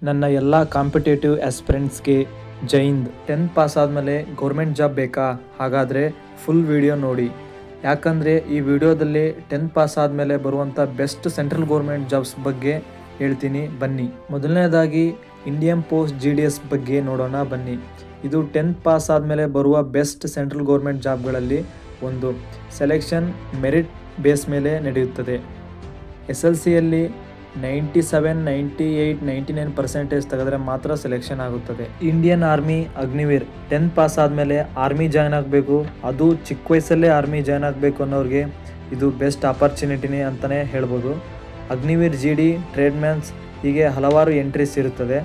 ನನ್ನ ಎಲ್ಲ ಕಾಂಪಿಟೇಟಿವ್ ಆಸ್ಪಿರೆಂಟ್ಸ್ಗೆ ಜೈ Hind. 10th pass ಆದಮೇಲೆ ಗೌರ್ಮೆಂಟ್ ಜಾಬ್ ಬೇಕಾ? ಹಾಗಾದರೆ ಫುಲ್ ವಿಡಿಯೋ ನೋಡಿ. ಯಾಕಂದರೆ ಈ ವಿಡಿಯೋದಲ್ಲಿ 10th ಪಾಸ್ ಆದಮೇಲೆ ಬರುವಂಥ ಬೆಸ್ಟ್ ಸೆಂಟ್ರಲ್ ಗೌರ್ಮೆಂಟ್ ಜಾಬ್ಸ್ ಬಗ್ಗೆ ಹೇಳ್ತೀನಿ, ಬನ್ನಿ. ಮೊದಲನೇದಾಗಿ ಇಂಡಿಯನ್ ಪೋಸ್ಟ್ GDS ಬಗ್ಗೆ ನೋಡೋಣ, ಬನ್ನಿ. ಇದು 10th ಪಾಸ್ ಆದಮೇಲೆ ಬರುವ ಬೆಸ್ಟ್ ಸೆಂಟ್ರಲ್ ಗೌರ್ಮೆಂಟ್ ಜಾಬ್ಗಳಲ್ಲಿ ಒಂದು. ಸೆಲೆಕ್ಷನ್ ಮೆರಿಟ್ ಬೇಸ್ ಮೇಲೆ ನಡೆಯುತ್ತದೆ. SLCಯಲ್ಲಿ 97, 98, 99% ತೆಗೆದ್ರೆ ಮಾತ್ರ ಸೆಲೆಕ್ಷನ್ ಆಗುತ್ತದೆ. Indian army Agniveer 10th pass ಆದಮೇಲೆ ಆರ್ಮಿ ಜಾಯ್ನ್ ಆಗಬೇಕು, ಅದು ಚಿಕ್ಕ ವಯಸ್ಸಲ್ಲೇ ಆರ್ಮಿ ಜಾಯ್ನ್ ಆಗಬೇಕು ಅನ್ನೋರಿಗೆ ಇದು ಬೆಸ್ಟ್ ಆಪರ್ಚುನಿಟಿನೇ ಅಂತಲೇ ಹೇಳ್ಬೋದು. ಅಗ್ನಿವೀರ್ GD, ಟ್ರೇಡ್ಮ್ಯಾನ್ಸ್ ಹೀಗೆ ಹಲವಾರು ಎಂಟ್ರೀಸ್ ಇರುತ್ತದೆ.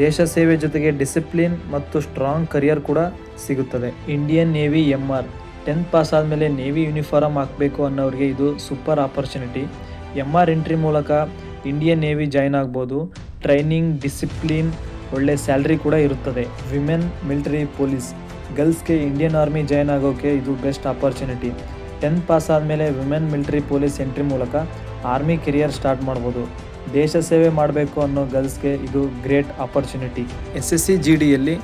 ದೇಶ ಸೇವೆ ಜೊತೆಗೆ ಡಿಸಿಪ್ಲಿನ್ ಮತ್ತು ಸ್ಟ್ರಾಂಗ್ ಕರಿಯರ್ ಕೂಡ ಸಿಗುತ್ತದೆ. Indian navy MR 10th pass ಆದಮೇಲೆ ನೇವಿ ಯೂನಿಫಾರ್ಮ್ ಹಾಕಬೇಕು ಅನ್ನೋರಿಗೆ ಇದು ಸೂಪರ್ ಆಪರ್ಚುನಿಟಿ. MR ಎಂಟ್ರಿ ಮೂಲಕ ಇಂಡಿಯನ್ ನೇವಿ ಜಾಯ್ನ್ ಆಗ್ಬೋದು. ಟ್ರೈನಿಂಗ್, ಡಿಸಿಪ್ಲಿನ್, ಒಳ್ಳೆ ಸ್ಯಾಲ್ರಿ ಕೂಡ ಇರುತ್ತದೆ. ವಿಮೆನ್ ಮಿಲಿಟರಿ ಪೊಲೀಸ್ ಗರ್ಲ್ಸ್ಗೆ ಇಂಡಿಯನ್ ಆರ್ಮಿ ಜಾಯ್ನ್ ಆಗೋಕ್ಕೆ ಇದು ಬೆಸ್ಟ್ ಆಪರ್ಚುನಿಟಿ. 10th ಪಾಸ್ ಆದಮೇಲೆ ವಿಮೆನ್ ಮಿಲಿಟರಿ ಪೊಲೀಸ್ ಎಂಟ್ರಿ ಮೂಲಕ ಆರ್ಮಿ ಕೆರಿಯರ್ ಸ್ಟಾರ್ಟ್ ಮಾಡ್ಬೋದು. ದೇಶ ಸೇವೆ ಮಾಡಬೇಕು ಅನ್ನೋ ಗರ್ಲ್ಸ್ಗೆ ಇದು ಗ್ರೇಟ್ ಆಪರ್ಚುನಿಟಿ. SSC GDಯಲ್ಲಿ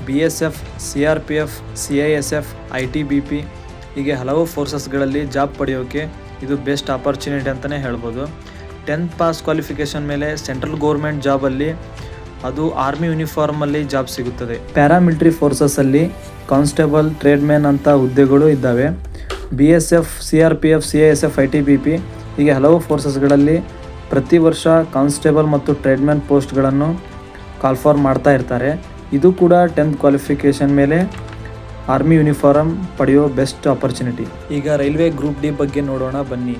BSF, CRPF, CISF, ITBP ಹೀಗೆ ಹಲವು ಫೋರ್ಸಸ್ಗಳಲ್ಲಿ ಜಾಬ್ ಪಡೆಯೋಕ್ಕೆ ಇದು ಬೆಸ್ಟ್ ಆಪರ್ಚುನಿಟಿ ಅಂತಲೇ ಹೇಳ್ಬೋದು. 10th ಪಾಸ್ ಕ್ವಾಲಿಫಿಕೇಷನ್ ಮೇಲೆ ಸೆಂಟ್ರಲ್ ಗೌರ್ಮೆಂಟ್ ಜಾಬಲ್ಲಿ ಅದು ಆರ್ಮಿ ಯೂನಿಫಾರ್ಮಲ್ಲಿ ಜಾಬ್ ಸಿಗುತ್ತದೆ. ಪ್ಯಾರಾಮಿಲಿಟರಿ ಫೋರ್ಸಸ್ಸಲ್ಲಿ ಕಾನ್ಸ್ಟೇಬಲ್, ಟ್ರೇಡ್ಮ್ಯಾನ್ ಅಂತ ಹುದ್ದೆಗಳು ಇದ್ದಾವೆ. BSF, CRPF, CISF, ITBP ಹೀಗೆ ಹಲವು ಫೋರ್ಸಸ್ಗಳಲ್ಲಿ ಪ್ರತಿ ವರ್ಷ ಕಾನ್ಸ್ಟೇಬಲ್ ಮತ್ತು ಟ್ರೇಡ್ಮ್ಯಾನ್ ಪೋಸ್ಟ್ಗಳನ್ನು ಕಾಲ್ಫಾರ್ ಮಾಡ್ತಾ ಇರ್ತಾರೆ. ಇದು ಕೂಡ 10th ಕ್ವಾಲಿಫಿಕೇಷನ್ ಮೇಲೆ ಆರ್ಮಿ ಯೂನಿಫಾರ್ಮ್ ಪಡೆಯೋ ಬೆಸ್ಟ್ ಆಪರ್ಚುನಿಟಿ. ಈಗ ರೈಲ್ವೆ ಗ್ರೂಪ್ D ಬಗ್ಗೆ ನೋಡೋಣ, ಬನ್ನಿ.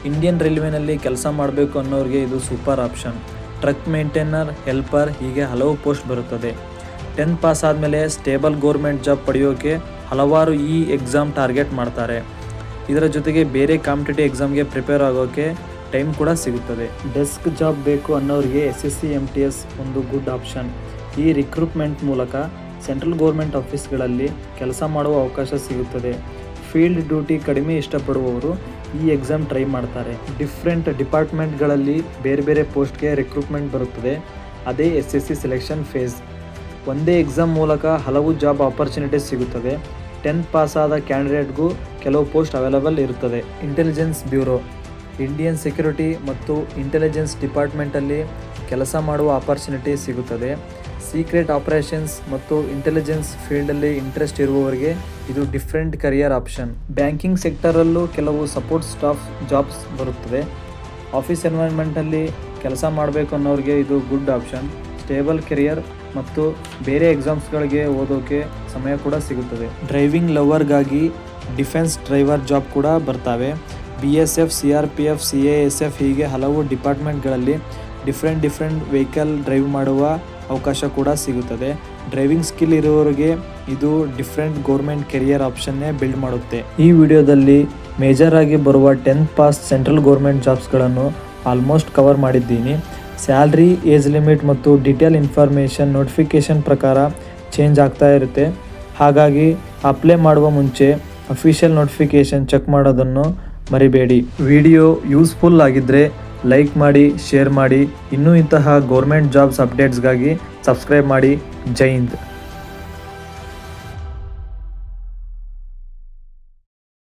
ಇಂಡಿಯನ್ ರೈಲ್ವೆನಲ್ಲಿ ಕೆಲಸ ಮಾಡಬೇಕು ಅನ್ನೋರಿಗೆ ಇದು super option. Truck maintainer, helper ಹೀಗೆ ಹಲವು ಪೋಸ್ಟ್ ಬರುತ್ತದೆ. 10th ಪಾಸ್ ಆದಮೇಲೆ ಸ್ಟೇಬಲ್ ಗೌರ್ಮೆಂಟ್ ಜಾಬ್ ಪಡೆಯೋಕ್ಕೆ ಹಲವಾರು ಈ ಎಕ್ಸಾಮ್ ಟಾರ್ಗೆಟ್ ಮಾಡ್ತಾರೆ. ಇದರ ಜೊತೆಗೆ ಬೇರೆ ಕಾಂಪಿಟೇಟಿವ್ ಎಕ್ಸಾಮ್ಗೆ ಪ್ರಿಪೇರ್ ಆಗೋಕ್ಕೆ ಟೈಮ್ ಕೂಡ ಸಿಗುತ್ತದೆ. ಡೆಸ್ಕ್ ಜಾಬ್ ಬೇಕು ಅನ್ನೋರಿಗೆ SSC MTS ಒಂದು ಗುಡ್ ಆಪ್ಷನ್. ಈ ರಿಕ್ರೂಟ್ಮೆಂಟ್ ಮೂಲಕ ಸೆಂಟ್ರಲ್ ಗೌರ್ಮೆಂಟ್ ಆಫೀಸ್ಗಳಲ್ಲಿ ಕೆಲಸ ಮಾಡುವ ಅವಕಾಶ ಸಿಗುತ್ತದೆ. ಫೀಲ್ಡ್ ಡ್ಯೂಟಿ ಕಡಿಮೆ ಇಷ್ಟಪಡುವವರು ಈ ಎಕ್ಸಾಮ್ ಟ್ರೈ ಮಾಡ್ತಾರೆ. ಡಿಫ್ರೆಂಟ್ ಡಿಪಾರ್ಟ್ಮೆಂಟ್ಗಳಲ್ಲಿ ಬೇರೆ ಬೇರೆ ಪೋಸ್ಟ್ಗೆ ರಿಕ್ರೂಟ್ಮೆಂಟ್ ಬರುತ್ತದೆ. ಅದೇ SSC ಸೆಲೆಕ್ಷನ್ ಫೇಸ್. ಒಂದೇ ಎಕ್ಸಾಮ್ ಮೂಲಕ ಹಲವು ಜಾಬ್ ಆಪರ್ಚುನಿಟೀಸ್ ಸಿಗುತ್ತದೆ. 10th ಪಾಸ್ ಆದ ಕ್ಯಾಂಡಿಡೇಟ್ಗೂ ಕೆಲವು ಪೋಸ್ಟ್ ಅವೈಲಬಲ್ ಇರುತ್ತದೆ. ಇಂಟೆಲಿಜೆನ್ಸ್ ಬ್ಯೂರೋ ಇಂಡಿಯನ್ ಸೆಕ್ಯೂರಿಟಿ ಮತ್ತು ಇಂಟೆಲಿಜೆನ್ಸ್ ಡಿಪಾರ್ಟ್ಮೆಂಟಲ್ಲಿ ಕೆಲಸ ಮಾಡುವ ಆಪರ್ಚುನಿಟಿ ಸಿಗುತ್ತದೆ. ಸೀಕ್ರೆಟ್ ಆಪರೇಷನ್ಸ್ ಮತ್ತು ಇಂಟೆಲಿಜೆನ್ಸ್ ಫೀಲ್ಡಲ್ಲಿ ಇಂಟ್ರೆಸ್ಟ್ ಇರುವವರಿಗೆ ಇದು ಡಿಫ್ರೆಂಟ್ ಕರಿಯರ್ ಆಪ್ಷನ್. ಬ್ಯಾಂಕಿಂಗ್ ಸೆಕ್ಟರಲ್ಲೂ ಕೆಲವು ಸಪೋರ್ಟ್ ಸ್ಟಾಫ್ ಜಾಬ್ಸ್ ಬರುತ್ತದೆ. ಆಫೀಸ್ ಎನ್ವೈರ್ಮೆಂಟಲ್ಲಿ ಕೆಲಸ ಮಾಡಬೇಕು ಅನ್ನೋರಿಗೆ ಇದು ಗುಡ್ ಆಪ್ಷನ್. ಸ್ಟೇಬಲ್ ಕೆರಿಯರ್ ಮತ್ತು ಬೇರೆ ಎಕ್ಸಾಮ್ಸ್ಗಳಿಗೆ ಓದೋಕ್ಕೆ ಸಮಯ ಕೂಡ ಸಿಗುತ್ತದೆ. ಡ್ರೈವಿಂಗ್ ಲವರ್ಗಾಗಿ ಡಿಫೆನ್ಸ್ ಡ್ರೈವರ್ ಜಾಬ್ ಕೂಡ ಬರ್ತವೆ. BSF, CRPF, CISF ಹೀಗೆ ಹಲವು ಡಿಪಾರ್ಟ್ಮೆಂಟ್ಗಳಲ್ಲಿ ಡಿಫ್ರೆಂಟ್ ವೆಹಿಕಲ್ ಡ್ರೈವ್ ಮಾಡುವ ಅವಕಾಶ ಕೂಡ ಸಿಗುತ್ತದೆ. ಡ್ರೈವಿಂಗ್ ಸ್ಕಿಲ್ ಇರುವವರಿಗೆ ಇದು ಡಿಫ್ರೆಂಟ್ ಗೌರ್ಮೆಂಟ್ ಕೆರಿಯರ್ ಆಪ್ಷನ್ನೇ ಬಿಲ್ಡ್ ಮಾಡುತ್ತೆ. ಈ ವಿಡಿಯೋದಲ್ಲಿ ಮೇಜರ್ ಆಗಿ ಬರುವ 10th ಪಾಸ್ ಸೆಂಟ್ರಲ್ ಗೌರ್ಮೆಂಟ್ ಜಾಬ್ಸ್ಗಳನ್ನು ಆಲ್ಮೋಸ್ಟ್ ಕವರ್ ಮಾಡಿದ್ದೀನಿ. ಸ್ಯಾಲ್ರಿ, ಏಜ್ ಲಿಮಿಟ್ ಮತ್ತು ಡೀಟೇಲ್ ಇನ್ಫಾರ್ಮೇಷನ್ ನೋಟಿಫಿಕೇಷನ್ ಪ್ರಕಾರ ಚೇಂಜ್ ಆಗ್ತಾ ಇರುತ್ತೆ. ಹಾಗಾಗಿ ಅಪ್ಲೈ ಮಾಡುವ ಮುಂಚೆ ಅಫಿಷಿಯಲ್ ನೋಟಿಫಿಕೇಷನ್ ಚೆಕ್ ಮಾಡೋದನ್ನು ಮರಿಬೇಡಿ. ವಿಡಿಯೋ ಯೂಸ್ಫುಲ್ ಆಗಿದ್ದರೆ ಲೈಕ್ ಮಾಡಿ, ಶೇರ್ ಮಾಡಿ. ಇನ್ನೂ ಇಂತಹ ಗೌರ್ಮೆಂಟ್ ಜಾಬ್ಸ್ ಅಪ್ಡೇಟ್ಸ್ಗಾಗಿ ಸಬ್ಸ್ಕ್ರೈಬ್ ಮಾಡಿ. ಜೈ ಹಿಂದ್.